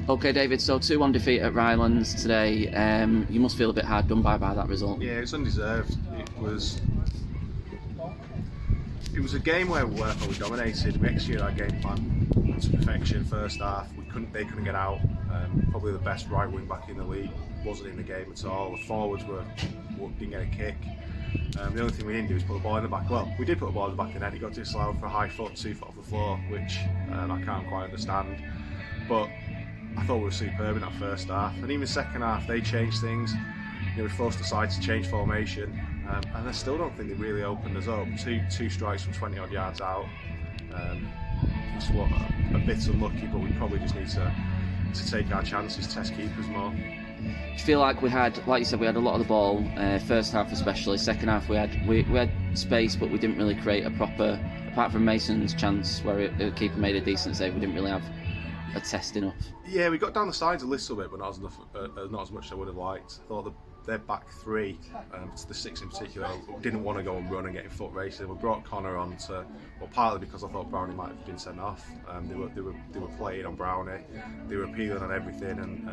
Okay, David, so 2-1 defeat at Rylands today. You must feel a bit hard done by that result. Yeah, it's undeserved. It was a game where we dominated. We executed our game plan to perfection. First half, they couldn't get out. Probably the best right wing back in the league wasn't in the game at all. The forwards didn't get a kick. The only thing we didn't do is put the ball in the back. Well, we did put the ball in the back of the net. He got disallowed for a high foot, 2 foot off the floor, which I can't quite understand. But I thought we were superb in that first half, and even second half they changed things. We forced the side to change formation, and I still don't think they really opened us up. Two strikes from 20 odd yards out. Just a bit unlucky, but we probably just need to take our chances, test keepers more. I feel like we had, like you said, we had a lot of the ball. First half especially. Second half we had space, but we didn't really create a proper. Apart from Mason's chance where the keeper made a decent save, we didn't really have a test enough. Yeah, we got down the sides a little bit, but not as much as I would have liked. I thought their back three, the six in particular, didn't want to go and run and get in foot races. We brought Connor on partly because I thought Brownie might have been sent off. They were playing on Brownie, they were appealing on everything, and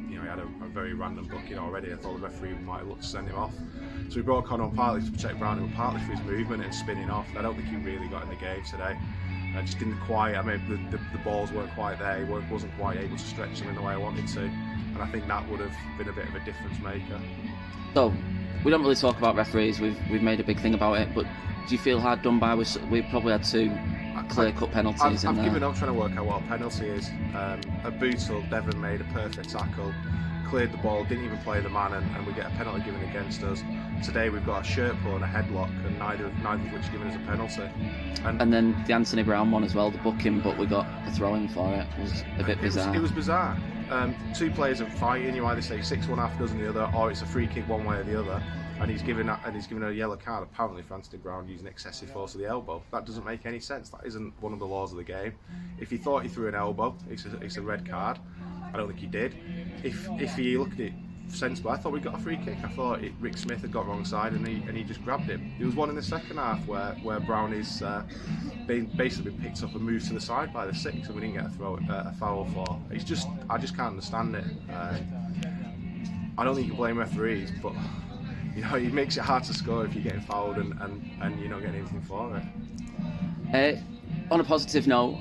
he had a very random booking already. I thought the referee might have looked to send him off. So we brought Connor on partly to protect Brownie, but partly for his movement and spinning off. And I don't think he really got in the game today. I just didn't quite. I mean, the balls weren't quite there. He wasn't quite able to stretch them in the way I wanted to, and I think that would have been a bit of a difference maker. So, we don't really talk about referees. We've made a big thing about it, but do you feel hard done by? We probably had 2 clear-cut penalties. I've given up trying to work out what a penalty is. At Bootle, Devon made a perfect tackle, cleared the ball, didn't even play the man, and we get a penalty given against us. Today we've got a shirt pull and a headlock, and neither of which given us a penalty. And then the Anthony Brown one as well, the booking, but we got a throw-in for it. It was a bit bizarre. It was bizarre. 2 players are fighting. You either say 6-1 half dozen the other, or it's a free kick one way or the other. And he's given a yellow card apparently for Anthony Brown using excessive force of the elbow. That doesn't make any sense. That isn't one of the laws of the game. If he thought he threw an elbow, it's a red card. I don't think he did. If he looked at it sensible, I thought we got a free kick. I thought Rick Smith had got wrong side and he just grabbed him. There was one in the second half where Brown is basically been picked up and moved to the side by the 6, and we didn't get a foul for. I just can't understand it. I don't think you can blame referees, but it makes it hard to score if you're getting fouled and you're not getting anything for it. On a positive note,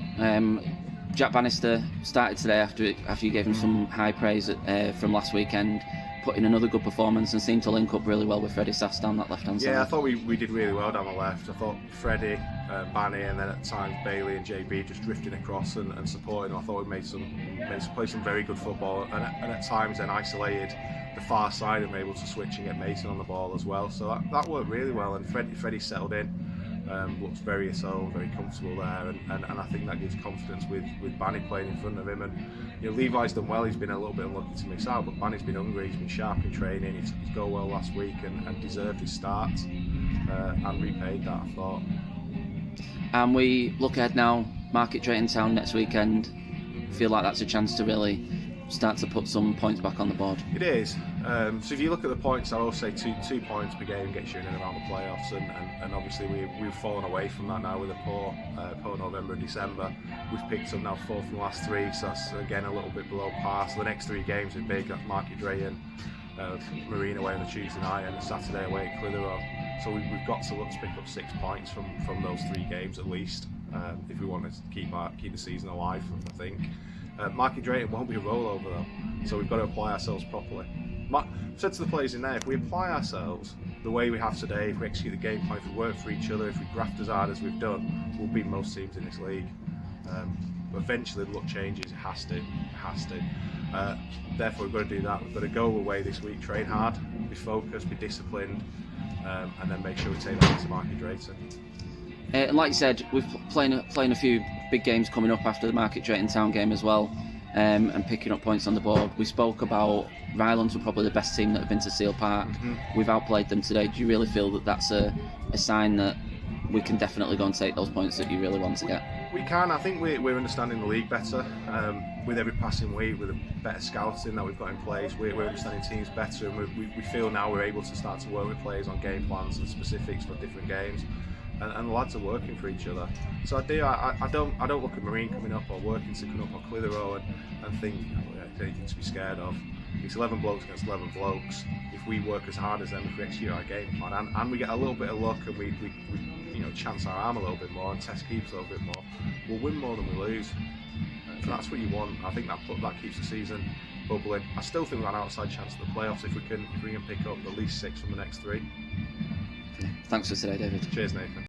Jack Bannister started today after you gave him some high praise from last weekend, put in another good performance and seemed to link up really well with Freddie Sass down that left hand side. Yeah, I thought we did really well down the left. I thought Freddie, Banny, and then at times Bailey and JB just drifting across and supporting. I thought we played some very good football, and at times then isolated the far side and were able to switch and get Mason on the ball as well. So that worked really well, and Freddie settled in. Looks very assailed, very comfortable there, and I think that gives confidence with Banny playing in front of him. And Levi's done well. He's been a little bit unlucky to miss out, but Banny's been hungry. He's been sharp in training. He took his goal well last week and deserved his start and repaid that, I thought. And we look ahead now. Market Drayton Town next weekend. Feel like that's a chance to really start to put some points back on the board. It is. So if you look at the points, I will say 2 points per game gets you in and around the playoffs, and obviously we've fallen away from that now with a poor November and December. We've picked up now 4 from the last 3, so that's again a little bit below par. So the next 3 games are big. That's Market Drayton, Marine away on the Tuesday night, and Saturday away at Clitheroe. So we've got to look to pick up 6 points from those 3 games at least, if we want to keep the season alive, I think. Market Drayton won't be a rollover though, so we've got to apply ourselves properly. I've said to the players in there, if we apply ourselves the way we have today, if we execute the game plan, if we work for each other, if we graft as hard as we've done, we'll beat most teams in this league. But eventually the luck changes, it has to. Therefore we've got to do that. We've got to go away this week, train hard, be focused, be disciplined, and then make sure we take that into Market Drayton. And like you said, we're playing a few big games coming up after the Market Drayton Town game as well, and picking up points on the board. We spoke about Rylands were probably the best team that have been to Seal Park. We've outplayed them today. Do you really feel that that's a sign that we can definitely go and take those points that you really want to get? We can. I think we're understanding the league better. With every passing week, with a better scouting that we've got in place, we're understanding teams better, and we feel now we're able to start to work with players on game plans and specifics for different games. and the lads are working for each other. So I don't look at Marine coming up or Workington coming up or Clitheroe and think it's anything to be scared of. It's 11 blokes against 11 blokes. If we work as hard as them, if we execute our game plan, and we get a little bit of luck and we chance our arm a little bit more and test keeps a little bit more, we'll win more than we lose. And that's what you want. I think that keeps the season bubbling. I still think we've got an outside chance at the playoffs if we can pick up at least 6 from the next 3. Thanks for today, David. Cheers, Nathan.